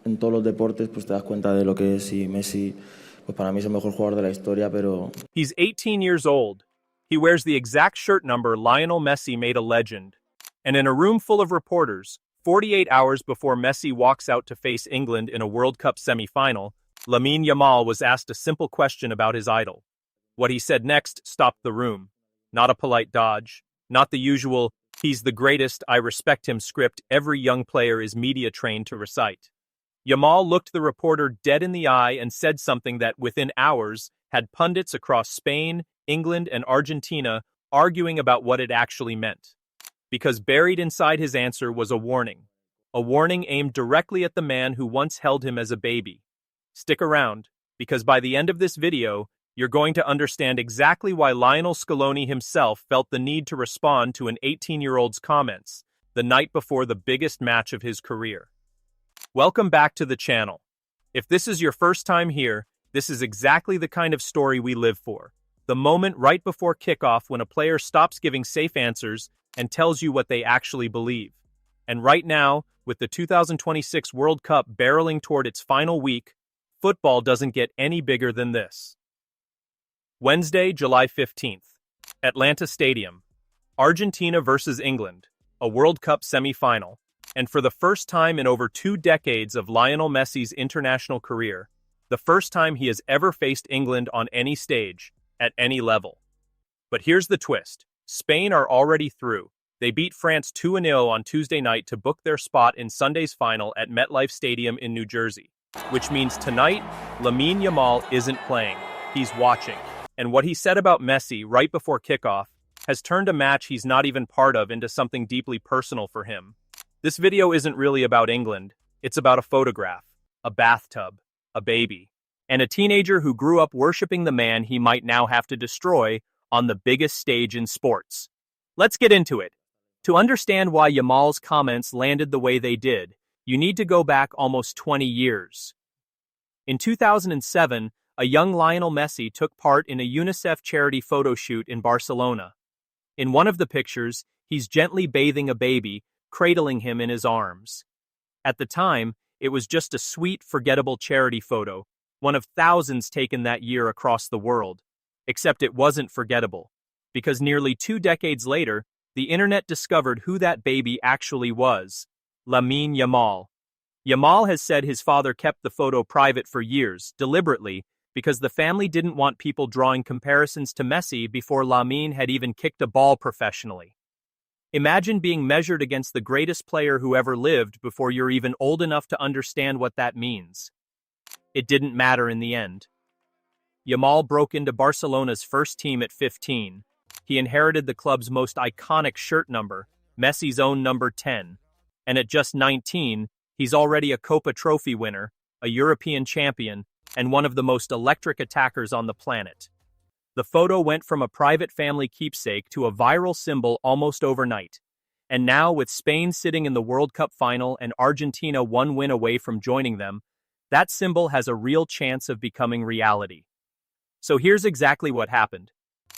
en todos los deportes, pues te das cuenta de lo que es. Y Messi, pues para mí es el mejor jugador de la historia, pero... He's 18 years old. He wears the exact shirt number Lionel Messi made a legend. And in a room full of reporters, 48 hours before Messi walks out to face England in a World Cup semifinal, Lamine Yamal was asked a simple question about his idol. What he said next stopped the room. Not a polite dodge, not the usual, "He's the greatest, I respect him" script every young player is media trained to recite. Yamal looked the reporter dead in the eye and said something that, within hours, had pundits across Spain, England, and Argentina arguing about what it actually meant. Because buried inside his answer was a warning aimed directly at the man who once held him as a baby. Stick around, because by the end of this video, you're going to understand exactly why Lionel Scaloni himself felt the need to respond to an 18-year-old's comments the night before the biggest match of his career. Welcome back to the channel. If this is your first time here, this is exactly the kind of story we live for. The moment right before kickoff when a player stops giving safe answers and tells you what they actually believe. And right now, with the 2026 World Cup barreling toward its final week, football doesn't get any bigger than this. Wednesday, July 15th. Atlanta Stadium. Argentina versus England, a World Cup semifinal. And for the first time in over 2 decades of Lionel Messi's international career, the first time he has ever faced England on any stage, at any level. But here's the twist. Spain are already through. They beat France 2-0 on Tuesday night to book their spot in Sunday's final at MetLife Stadium in New Jersey. Which means tonight, Lamine Yamal isn't playing. He's watching. And what he said about Messi right before kickoff has turned a match he's not even part of into something deeply personal for him. This video isn't really about England. It's about a photograph, a bathtub, a baby, and a teenager who grew up worshipping the man he might now have to destroy on the biggest stage in sports. Let's get into it. To understand why Yamal's comments landed the way they did, you need to go back almost 20 years. In 2007, a young Lionel Messi took part in a UNICEF charity photo shoot in Barcelona. In one of the pictures, he's gently bathing a baby, cradling him in his arms. At the time, it was just a sweet, forgettable charity photo, one of thousands taken that year across the world. Except it wasn't forgettable, because nearly 2 decades later, the internet discovered who that baby actually was: Lamine Yamal. Yamal has said his father kept the photo private for years, deliberately, because the family didn't want people drawing comparisons to Messi before Lamine had even kicked a ball professionally. Imagine being measured against the greatest player who ever lived before you're even old enough to understand what that means. It didn't matter in the end. Yamal broke into Barcelona's first team at 15. He inherited the club's most iconic shirt number, Messi's own number 10. And at just 19, he's already a Copa Trophy winner, a European champion, and one of the most electric attackers on the planet. The photo went from a private family keepsake to a viral symbol almost overnight. And now, with Spain sitting in the World Cup final and Argentina 1 win away from joining them, that symbol has a real chance of becoming reality. So here's exactly what happened.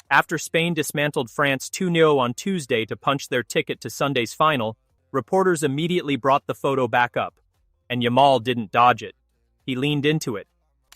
After Spain dismantled France 2-0 on Tuesday to punch their ticket to Sunday's final, reporters immediately brought the photo back up. And Yamal didn't dodge it. He leaned into it.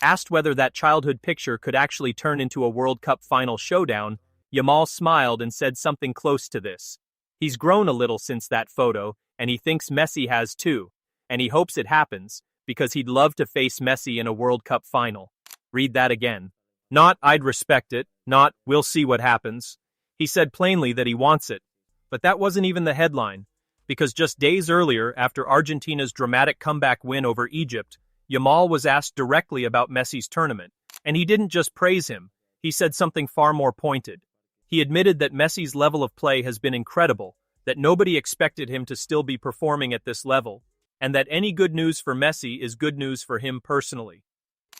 Asked whether that childhood picture could actually turn into a World Cup final showdown, Yamal smiled and said something close to this. He's grown a little since that photo, and he thinks Messi has too, and he hopes it happens, because he'd love to face Messi in a World Cup final. Read that again. Not, "I'd respect it," not, "we'll see what happens." He said plainly that he wants it. But that wasn't even the headline, because just days earlier, after Argentina's dramatic comeback win over Egypt, Yamal was asked directly about Messi's tournament, and he didn't just praise him, he said something far more pointed. He admitted that Messi's level of play has been incredible, that nobody expected him to still be performing at this level, and that any good news for Messi is good news for him personally.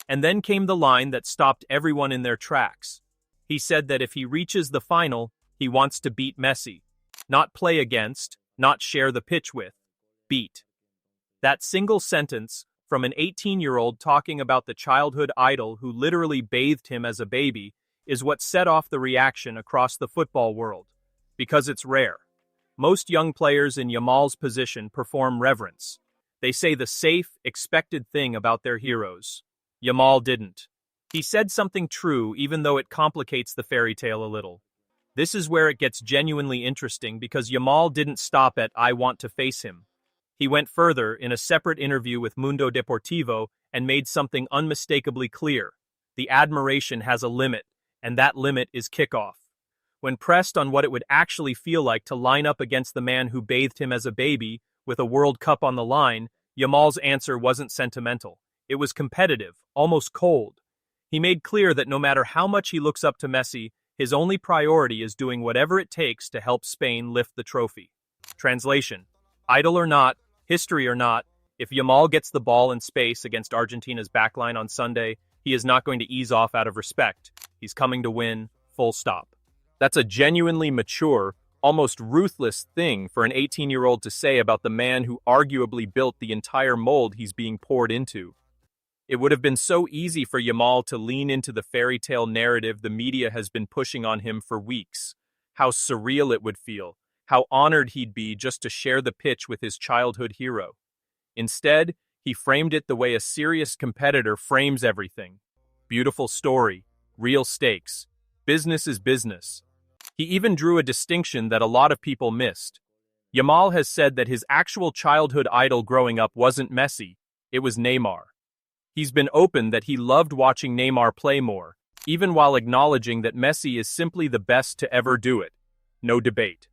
And then came the line that stopped everyone in their tracks. He said that if he reaches the final, he wants to beat Messi. Not play against, not share the pitch with. Beat. That single sentence, from an 18-year-old talking about the childhood idol who literally bathed him as a baby, is what set off the reaction across the football world. Because it's rare. Most young players in Yamal's position perform reverence. They say the safe, expected thing about their heroes. Yamal didn't. He said something true even though it complicates the fairy tale a little. This is where it gets genuinely interesting because Yamal didn't stop at "I want to face him." He went further in a separate interview with Mundo Deportivo and made something unmistakably clear. The admiration has a limit, and that limit is kickoff. When pressed on what it would actually feel like to line up against the man who bathed him as a baby, with a World Cup on the line, Yamal's answer wasn't sentimental. It was competitive, almost cold. He made clear that no matter how much he looks up to Messi, his only priority is doing whatever it takes to help Spain lift the trophy. Translation: idol or not, history or not, if Yamal gets the ball in space against Argentina's backline on Sunday, he is not going to ease off out of respect. He's coming to win, full stop. That's a genuinely mature, almost ruthless thing for an 18-year-old to say about the man who arguably built the entire mold he's being poured into. It would have been so easy for Yamal to lean into the fairy tale narrative the media has been pushing on him for weeks. How surreal it would feel, how honored he'd be just to share the pitch with his childhood hero. Instead, he framed it the way a serious competitor frames everything. Beautiful story, real stakes. Business is business. He even drew a distinction that a lot of people missed. Yamal has said that his actual childhood idol growing up wasn't Messi, it was Neymar. He's been open that he loved watching Neymar play more, even while acknowledging that Messi is simply the best to ever do it. No debate.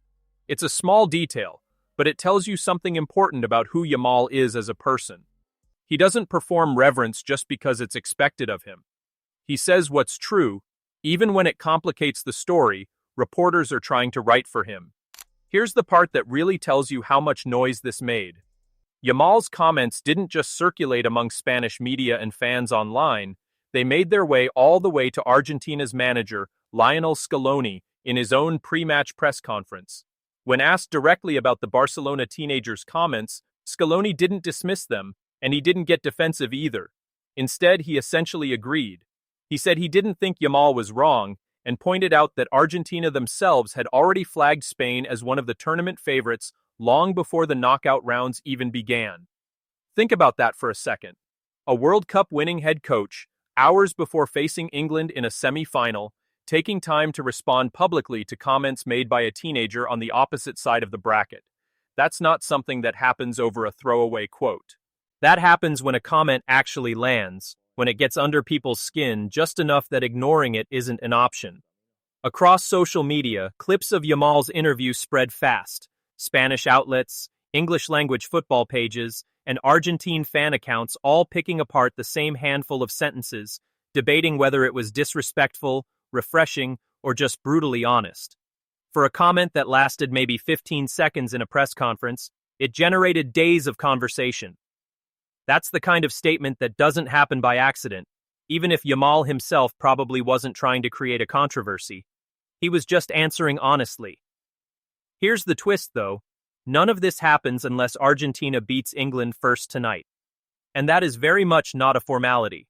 It's a small detail, but it tells you something important about who Yamal is as a person. He doesn't perform reverence just because it's expected of him. He says what's true, even when it complicates the story reporters are trying to write for him. Here's the part that really tells you how much noise this made. Yamal's comments didn't just circulate among Spanish media and fans online, they made their way all the way to Argentina's manager, Lionel Scaloni, in his own pre-match press conference. When asked directly about the Barcelona teenager's comments, Scaloni didn't dismiss them, and he didn't get defensive either. Instead, he essentially agreed. He said he didn't think Yamal was wrong, and pointed out that Argentina themselves had already flagged Spain as one of the tournament favorites long before the knockout rounds even began. Think about that for a second. A World Cup winning head coach, hours before facing England in a semi-final, taking time to respond publicly to comments made by a teenager on the opposite side of the bracket. That's not something that happens over a throwaway quote. That happens when a comment actually lands, when it gets under people's skin just enough that ignoring it isn't an option. Across social media, clips of Yamal's interview spread fast. Spanish outlets, English-language football pages, and Argentine fan accounts all picking apart the same handful of sentences, debating whether it was disrespectful, refreshing, or just brutally honest. For a comment that lasted maybe 15 seconds in a press conference, it generated days of conversation. That's the kind of statement that doesn't happen by accident, even if Yamal himself probably wasn't trying to create a controversy. He was just answering honestly. Here's the twist, though. None of this happens unless Argentina beats England first tonight. And that is very much not a formality.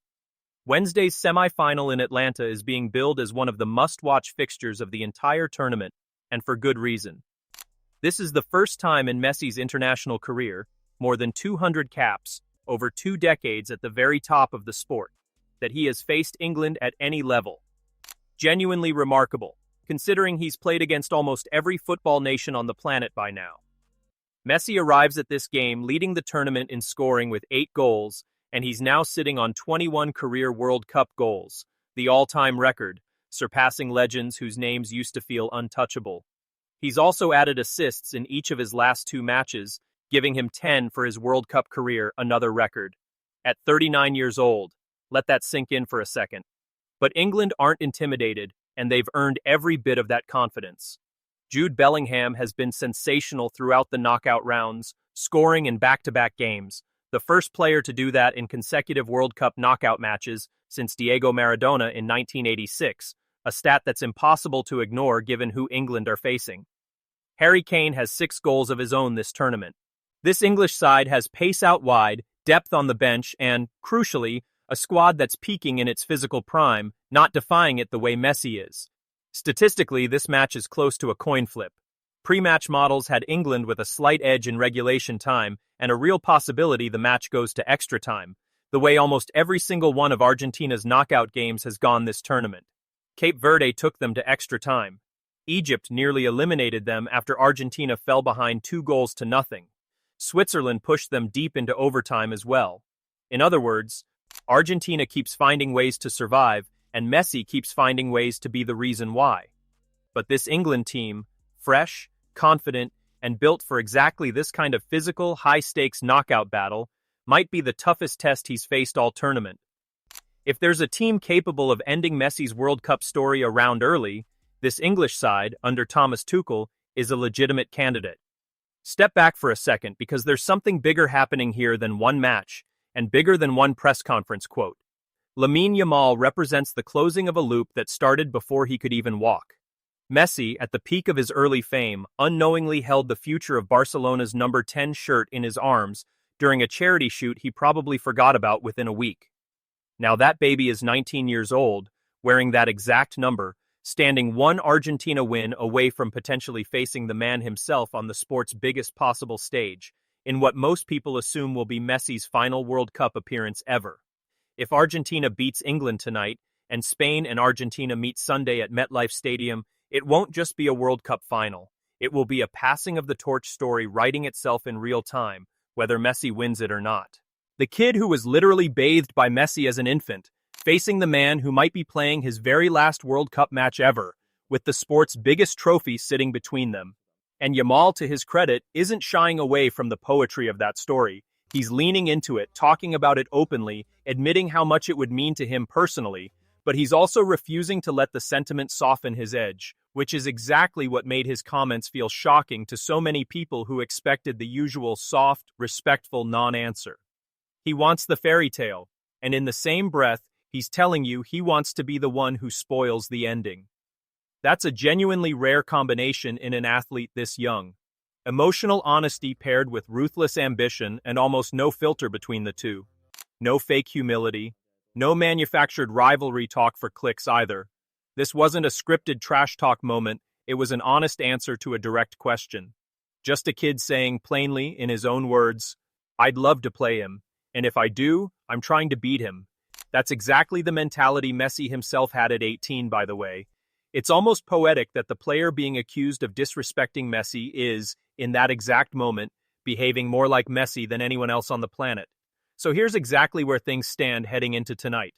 Wednesday's semi-final in Atlanta is being billed as one of the must-watch fixtures of the entire tournament, and for good reason. This is the first time in Messi's international career, more than 200 caps, over 2 decades at the very top of the sport, that he has faced England at any level. Genuinely remarkable, considering he's played against almost every football nation on the planet by now. Messi arrives at this game leading the tournament in scoring with 8 goals, and he's now sitting on 21 career World Cup goals, the all-time record, surpassing legends whose names used to feel untouchable. He's also added assists in each of his last 2 matches, giving him 10 for his World Cup career, another record. At 39 years old, let that sink in for a second. But England aren't intimidated, and they've earned every bit of that confidence. Jude Bellingham has been sensational throughout the knockout rounds, scoring in back-to-back games, the first player to do that in consecutive World Cup knockout matches since Diego Maradona in 1986, a stat that's impossible to ignore given who England are facing. Harry Kane has 6 goals of his own this tournament. This English side has pace out wide, depth on the bench, and, crucially, a squad that's peaking in its physical prime, not defying it the way Messi is. Statistically, this match is close to a coin flip. Pre-match models had England with a slight edge in regulation time, and a real possibility the match goes to extra time, the way almost every single one of Argentina's knockout games has gone this tournament. Cape Verde took them to extra time. Egypt nearly eliminated them after Argentina fell behind 2-0. Switzerland pushed them deep into overtime as well. In other words, Argentina keeps finding ways to survive, and Messi keeps finding ways to be the reason why. But this England team, fresh, confident, and built for exactly this kind of physical, high-stakes knockout battle, might be the toughest test he's faced all tournament. If there's a team capable of ending Messi's World Cup story a round early, this English side, under Thomas Tuchel, is a legitimate candidate. Step back for a second because there's something bigger happening here than one match, and bigger than one press conference quote. Lamine Yamal represents the closing of a loop that started before he could even walk. Messi, at the peak of his early fame, unknowingly held the future of Barcelona's number 10 shirt in his arms during a charity shoot he probably forgot about within a week. Now that baby is 19 years old, wearing that exact number, standing one Argentina win away from potentially facing the man himself on the sport's biggest possible stage, in what most people assume will be Messi's final World Cup appearance ever. If Argentina beats England tonight, and Spain and Argentina meet Sunday at MetLife Stadium, it won't just be a World Cup final. It will be a passing of the torch story writing itself in real time, whether Messi wins it or not. The kid who was literally bathed by Messi as an infant, facing the man who might be playing his very last World Cup match ever, with the sport's biggest trophy sitting between them. And Yamal, to his credit, isn't shying away from the poetry of that story. He's leaning into it, talking about it openly, admitting how much it would mean to him personally, but he's also refusing to let the sentiment soften his edge, which is exactly what made his comments feel shocking to so many people who expected the usual soft, respectful non-answer. He wants the fairy tale, and in the same breath, he's telling you he wants to be the one who spoils the ending. That's a genuinely rare combination in an athlete this young. Emotional honesty paired with ruthless ambition and almost no filter between the two. No fake humility. No manufactured rivalry talk for clicks either. This wasn't a scripted trash talk moment, it was an honest answer to a direct question. Just a kid saying plainly, in his own words, "I'd love to play him, and if I do, I'm trying to beat him." That's exactly the mentality Messi himself had at 18, by the way. It's almost poetic that the player being accused of disrespecting Messi is, in that exact moment, behaving more like Messi than anyone else on the planet. So here's exactly where things stand heading into tonight.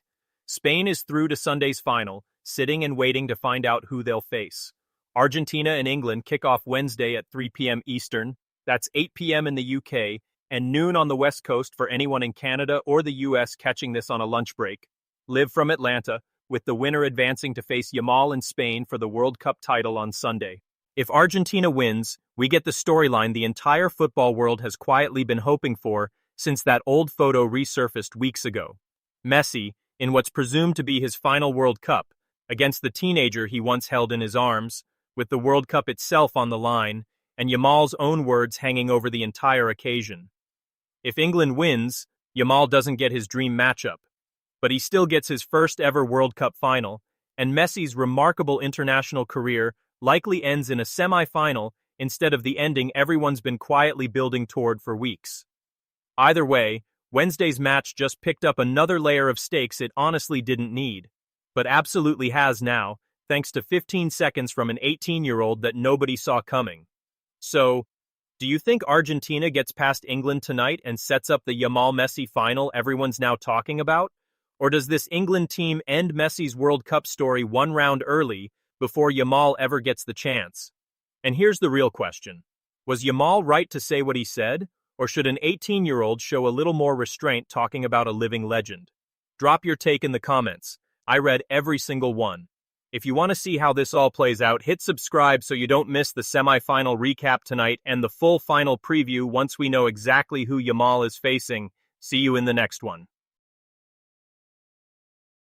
Spain is through to Sunday's final, sitting and waiting to find out who they'll face. Argentina and England kick off Wednesday at 3 p.m. Eastern, that's 8 p.m. in the UK, and noon on the West Coast for anyone in Canada or the US catching this on a lunch break. Live from Atlanta, with the winner advancing to face Yamal in Spain for the World Cup title on Sunday. If Argentina wins, we get the storyline the entire football world has quietly been hoping for since that old photo resurfaced weeks ago. Messi, in what's presumed to be his final World Cup, against the teenager he once held in his arms, with the World Cup itself on the line, and Yamal's own words hanging over the entire occasion. If England wins, Yamal doesn't get his dream matchup, but he still gets his first ever World Cup final, and Messi's remarkable international career likely ends in a semi-final instead of the ending everyone's been quietly building toward for weeks. Either way, Wednesday's match just picked up another layer of stakes it honestly didn't need, but absolutely has now, thanks to 15 seconds from an 18-year-old that nobody saw coming. So, do you think Argentina gets past England tonight and sets up the Yamal-Messi final everyone's now talking about? Or does this England team end Messi's World Cup story one round early before Yamal ever gets the chance? And here's the real question. Was Yamal right to say what he said? Or should an 18-year-old show a little more restraint talking about a living legend? Drop your take in the comments. I read every single one. If you want to see how this all plays out, hit subscribe so you don't miss the semi-final recap tonight and the full final preview once we know exactly who Yamal is facing. See you in the next one.